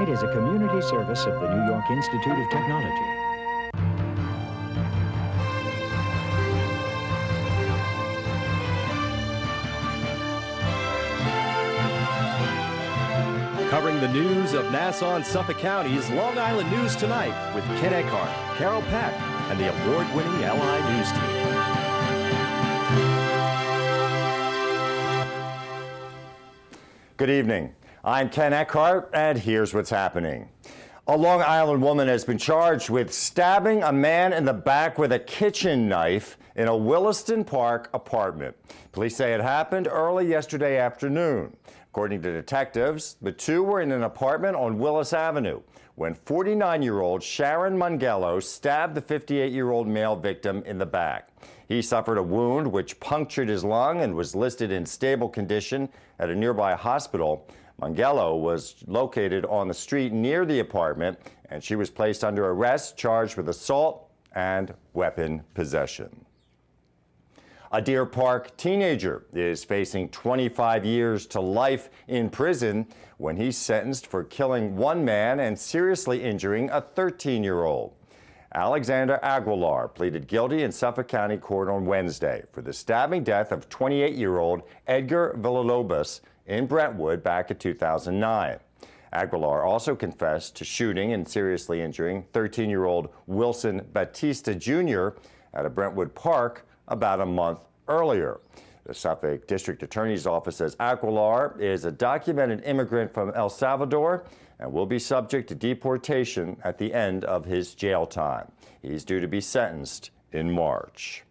NYIT is a community service of the New York Institute of Technology. Covering the news of Nassau and Suffolk Counties, Long Island News Tonight with Ken Eckhart, Carol Peck, and the award-winning LI News team. Good evening. I'm Ken Eckhart, and here's what's happening. A Long Island woman has been charged with stabbing a man in the back with a kitchen knife in a Williston Park apartment. Police say it happened early yesterday afternoon. According to detectives, the two were in an apartment on Willis Avenue when 49-year-old Sharon Mongello stabbed the 58-year-old male victim in the back. He suffered a wound which punctured his lung and was listed in stable condition at a nearby hospital. Mongello was located on the street near the apartment, and she was placed under arrest, charged with assault and weapon possession. A Deer Park teenager is facing 25 years to life in prison when he's sentenced for killing one man and seriously injuring a 13-year-old. Alexander Aguilar pleaded guilty in Suffolk County Court on Wednesday for the stabbing death of 28-year-old Edgar Villalobos in Brentwood back in 2009. Aguilar also confessed to shooting and seriously injuring 13-year-old Wilson Batista Jr. at a Brentwood park about a month earlier. The Suffolk District Attorney's Office says Aguilar is a documented immigrant from El Salvador and will be subject to deportation at the end of his jail time. He's due to be sentenced in March.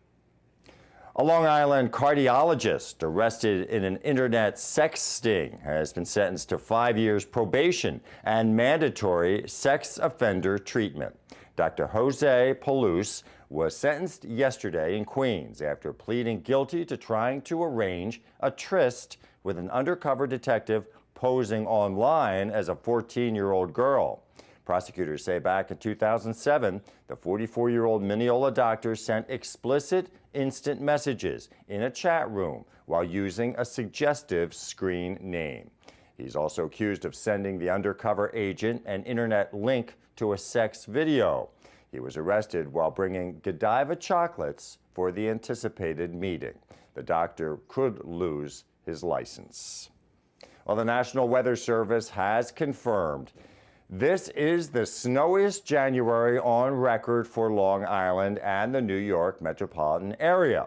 A Long Island cardiologist arrested in an internet sex sting has been sentenced to 5 years probation and mandatory sex offender treatment. Dr. Jose Palouse was sentenced yesterday in Queens after pleading guilty to trying to arrange a tryst with an undercover detective posing online as a 14-year-old girl. Prosecutors say back in 2007, the 44-year-old Mineola doctor sent explicit instant messages in a chat room while using a suggestive screen name. He's also accused of sending the undercover agent an internet link to a sex video. He was arrested while bringing Godiva chocolates for the anticipated meeting. The doctor could lose his license. Well, the National Weather Service has confirmed this is the snowiest January on record for Long Island and the New York metropolitan area.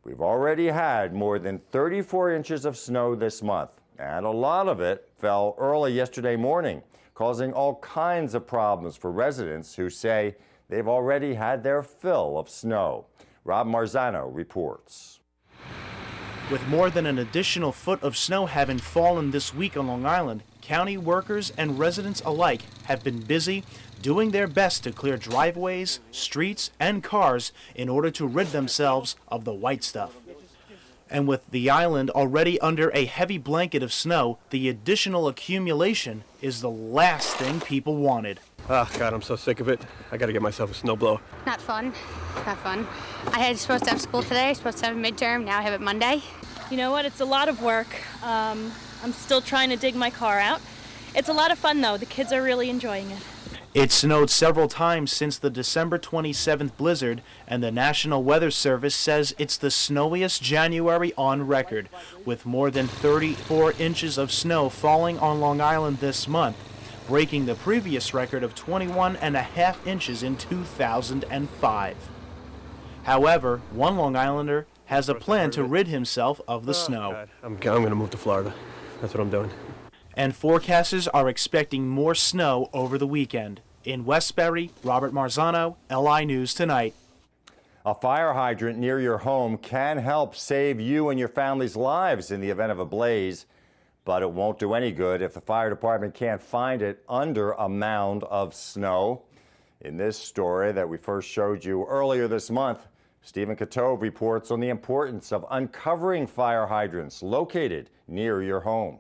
We've already had more than 34 inches of snow this month, and a lot of it fell early yesterday morning, causing all kinds of problems for residents who say they've already had their fill of snow. Rob Marzano reports. With more than an additional foot of snow having fallen this week on Long Island, county workers and residents alike have been busy doing their best to clear driveways, streets, and cars in order to rid themselves of the white stuff. And with the island already under a heavy blanket of snow, the additional accumulation is the last thing people wanted. Oh, God, I'm so sick of it. I gotta get myself a snowblower. Not fun. Not fun. I was supposed to have school today, supposed to have a midterm, now I have it Monday. You know what? It's a lot of work. I'm still trying to dig my car out. It's a lot of fun, though. The kids are really enjoying it. It snowed several times since the December 27th blizzard, and the National Weather Service says it's the snowiest January on record, with more than 34 inches of snow falling on Long Island this month, breaking the previous record of 21.5 inches in 2005. However, one Long Islander has a plan to rid himself of the snow. God. I'm going to move to Florida. That's what I'm doing. And forecasters are expecting more snow over the weekend. In Westbury, Robert Marzano, LI News Tonight. A fire hydrant near your home can help save you and your family's lives in the event of a blaze, but it won't do any good if the fire department can't find it under a mound of snow. In this story that we first showed you earlier this month, Stephen Katove reports on the importance of uncovering fire hydrants located near your home.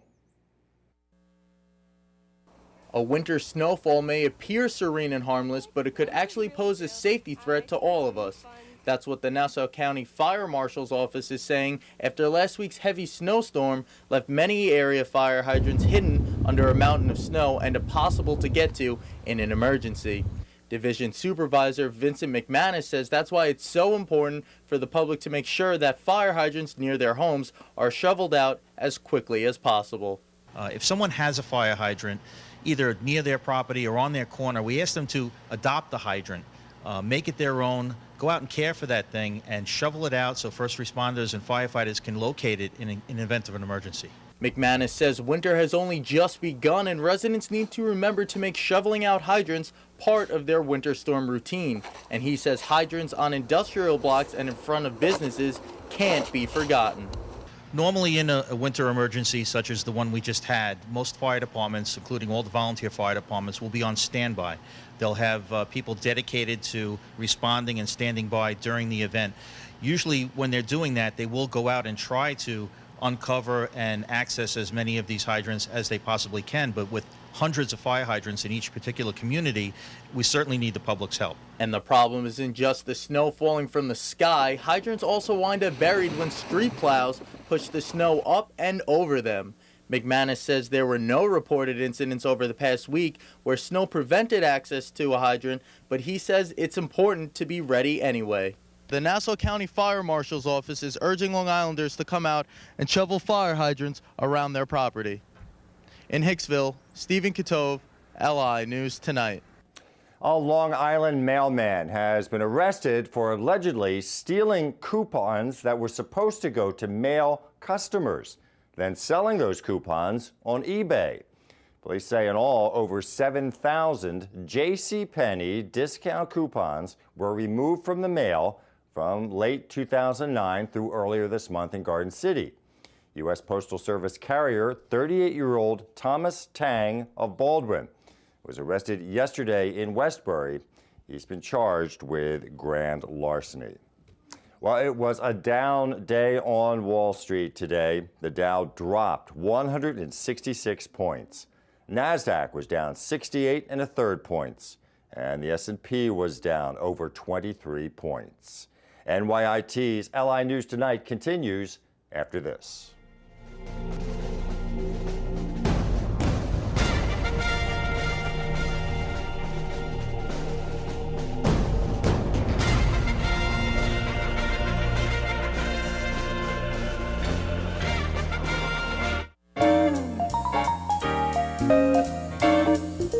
A winter snowfall may appear serene and harmless, but it could actually pose a safety threat to all of us. That's what the Nassau County Fire Marshal's office is saying after last week's heavy snowstorm left many area fire hydrants hidden under a mountain of snow and impossible to get to in an emergency. Division Supervisor Vincent McManus says that's why it's so important for the public to make sure that fire hydrants near their homes are shoveled out as quickly as possible. If someone has a fire hydrant, either near their property or on their corner, we ask them to adopt the hydrant, make it their own, go out and care for that thing, and shovel it out so first responders and firefighters can locate it in the event of an emergency. McManus says winter has only just begun and residents need to remember to make shoveling out hydrants part of their winter storm routine. And he says hydrants on industrial blocks and in front of businesses can't be forgotten. Normally in a winter emergency such as the one we just had, most fire departments, including all the volunteer fire departments, will be on standby. They'll have people dedicated to responding and standing by during the event. Usually when they're doing that, they will go out and try to uncover and access as many of these hydrants as they possibly can, but with hundreds of fire hydrants in each particular community, we certainly need the public's help. And the problem isn't just the snow falling from the sky. Hydrants also wind up buried when street plows push the snow up and over them. McManus says there were no reported incidents over the past week where snow prevented access to a hydrant, but he says it's important to be ready anyway. The Nassau County Fire Marshal's office is urging Long Islanders to come out and shovel fire hydrants around their property. In Hicksville, Stephen Katove, LI News Tonight. A Long Island mailman has been arrested for allegedly stealing coupons that were supposed to go to mail customers, then selling those coupons on eBay. Police say in all, over 7,000 JCPenney discount coupons were removed from the mail from late 2009 through earlier this month in Garden City. U.S. Postal Service carrier 38-year-old Thomas Tang of Baldwin was arrested yesterday in Westbury. He's been charged with grand larceny. Well, it was a down day on Wall Street today. The Dow dropped 166 points. NASDAQ was down 68 1/3 points, and the S&P was down over 23 points. NYIT's LI News Tonight continues after this.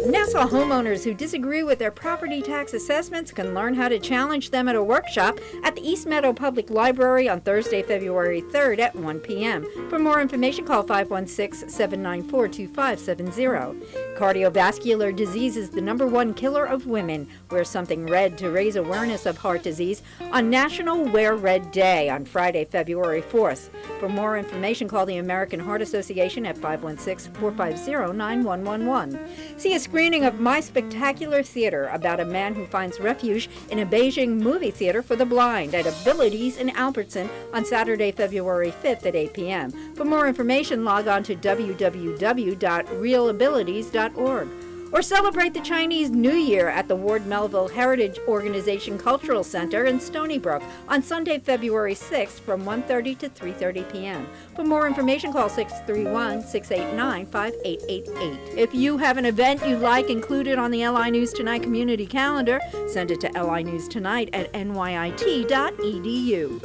Nassau homeowners who disagree with their property tax assessments can learn how to challenge them at a workshop at the East Meadow Public Library on Thursday, February 3rd at 1 p.m. For more information, call 516-794-2570. Cardiovascular disease is the #1 killer of women. Wear something red to raise awareness of heart disease on National Wear Red Day on Friday, February 4th. For more information, call the American Heart Association at 516-450-9111. See a screening of My Spectacular Theater about a man who finds refuge in a Beijing movie theater for the blind at Abilities in Albertson on Saturday, February 5th at 8 p.m. For more information, log on to www.realabilities.org. Or celebrate the Chinese New Year at the Ward Melville Heritage Organization Cultural Center in Stony Brook on Sunday, February 6th from 1:30 to 3:30 p.m. For more information, call 631-689-5888. If you have an event you'd like included on the LI News Tonight community calendar, send it to linewstonight@nyit.edu.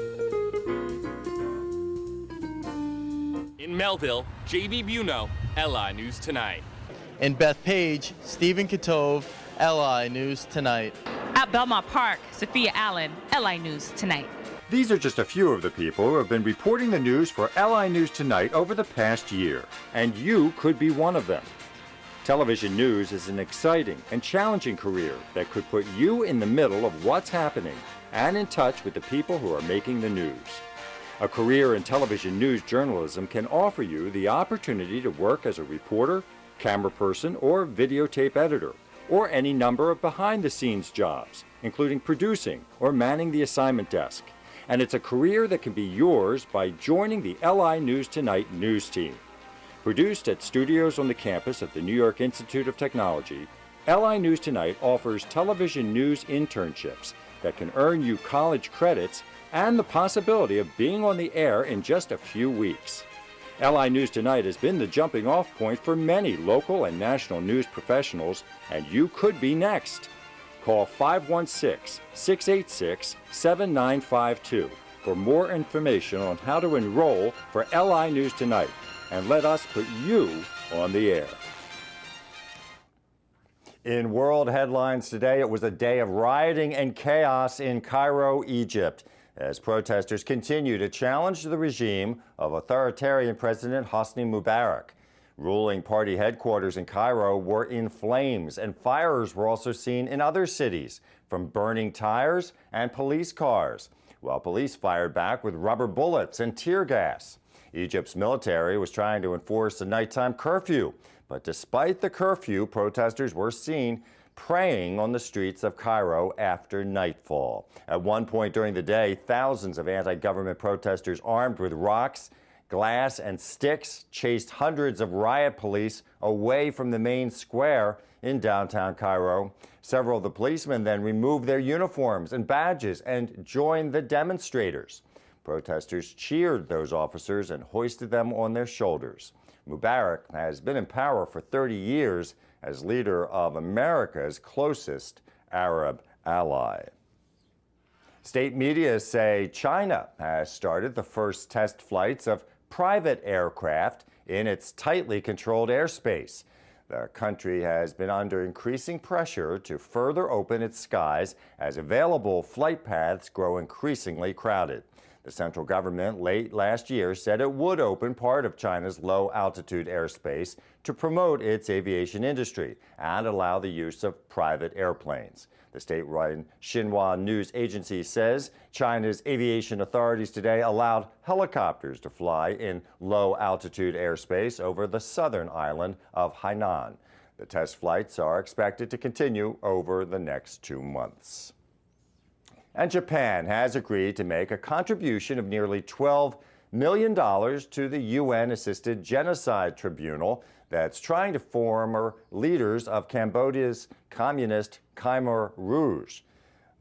In Melville, J.B. Buno, LI News Tonight. In Bethpage, Stephen Katove, LI News Tonight. At Belmont Park, Sophia Allen, LI News Tonight. These are just a few of the people who have been reporting the news for LI News Tonight over the past year, and you could be one of them. Television news is an exciting and challenging career that could put you in the middle of what's happening and in touch with the people who are making the news. A career in television news journalism can offer you the opportunity to work as a reporter, camera person, or videotape editor, or any number of behind-the-scenes jobs, including producing or manning the assignment desk. And it's a career that can be yours by joining the LI News Tonight news team. Produced at studios on the campus of the New York Institute of Technology, LI News Tonight offers television news internships that can earn you college credits and the possibility of being on the air in just a few weeks. LI News Tonight has been the jumping off point for many local and national news professionals, and you could be next. Call 516-686-7952 for more information on how to enroll for LI News Tonight, and let us put you on the air. In world headlines today, it was a day of rioting and chaos in Cairo, Egypt, as protesters continue to challenge the regime of authoritarian President Hosni Mubarak. Ruling party headquarters in Cairo were in flames, and fires were also seen in other cities, from burning tires and police cars, while police fired back with rubber bullets and tear gas. Egypt's military was trying to enforce a nighttime curfew, but despite the curfew, protesters were seen praying on the streets of Cairo after nightfall. At one point during the day, thousands of anti-government protesters armed with rocks, glass, and sticks chased hundreds of riot police away from the main square in downtown Cairo. Several of the policemen then removed their uniforms and badges and joined the demonstrators. Protesters cheered those officers and hoisted them on their shoulders. Mubarak has been in power for 30 years as leader of America's closest Arab ally. State media say China has started the first test flights of private aircraft in its tightly controlled airspace. The country has been under increasing pressure to further open its skies as available flight paths grow increasingly crowded. The central government late last year said it would open part of China's low-altitude airspace to promote its aviation industry and allow the use of private airplanes. The state-run Xinhua news agency says China's aviation authorities today allowed helicopters to fly in low-altitude airspace over the southern island of Hainan. The test flights are expected to continue over the next 2 months. And Japan has agreed to make a contribution of nearly $12 million to the UN-assisted genocide tribunal that's trying to former leaders of Cambodia's communist Khmer Rouge.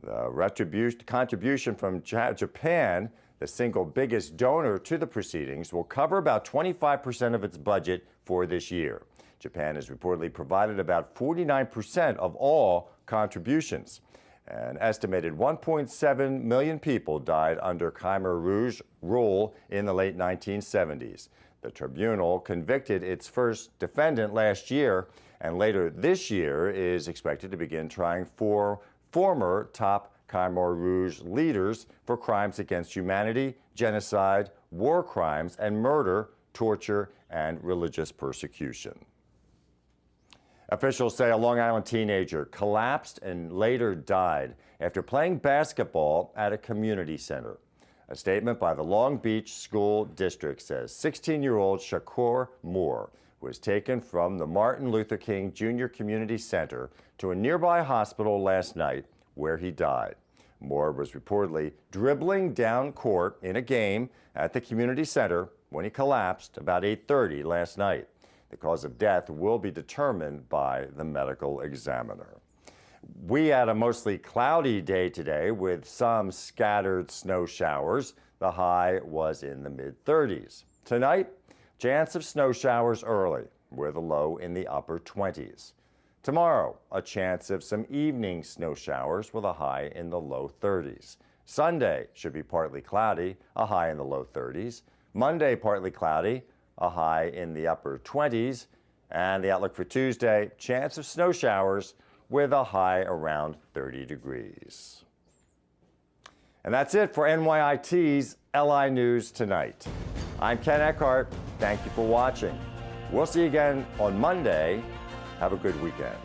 The contribution from Japan, the single biggest donor to the proceedings, will cover about 25% of its budget for this year. Japan has reportedly provided about 49% of all contributions. An estimated 1.7 million people died under Khmer Rouge rule in the late 1970s. The tribunal convicted its first defendant last year, and later this year is expected to begin trying for former top Khmer Rouge leaders for crimes against humanity, genocide, war crimes, and murder, torture, and religious persecution. Officials say a Long Island teenager collapsed and later died after playing basketball at a community center. A statement by the Long Beach School District says 16-year-old Shakur Moore was taken from the Martin Luther King Jr. Community Center to a nearby hospital last night, where he died. Moore was reportedly dribbling down court in a game at the community center when he collapsed about 8:30 last night. The cause of death will be determined by the medical examiner. We had a mostly cloudy day today with some scattered snow showers. The high was in the mid-30s. Tonight, chance of snow showers early with a low in the upper 20s. Tomorrow, a chance of some evening snow showers with a high in the low 30s. Sunday should be partly cloudy, a high in the low 30s. Monday, partly cloudy, a high in the upper 20s, and the outlook for Tuesday, chance of snow showers with a high around 30 degrees. And that's it for NYIT's LI News Tonight. I'm Ken Eckhart. Thank you for watching. We'll see you again on Monday. Have a good weekend.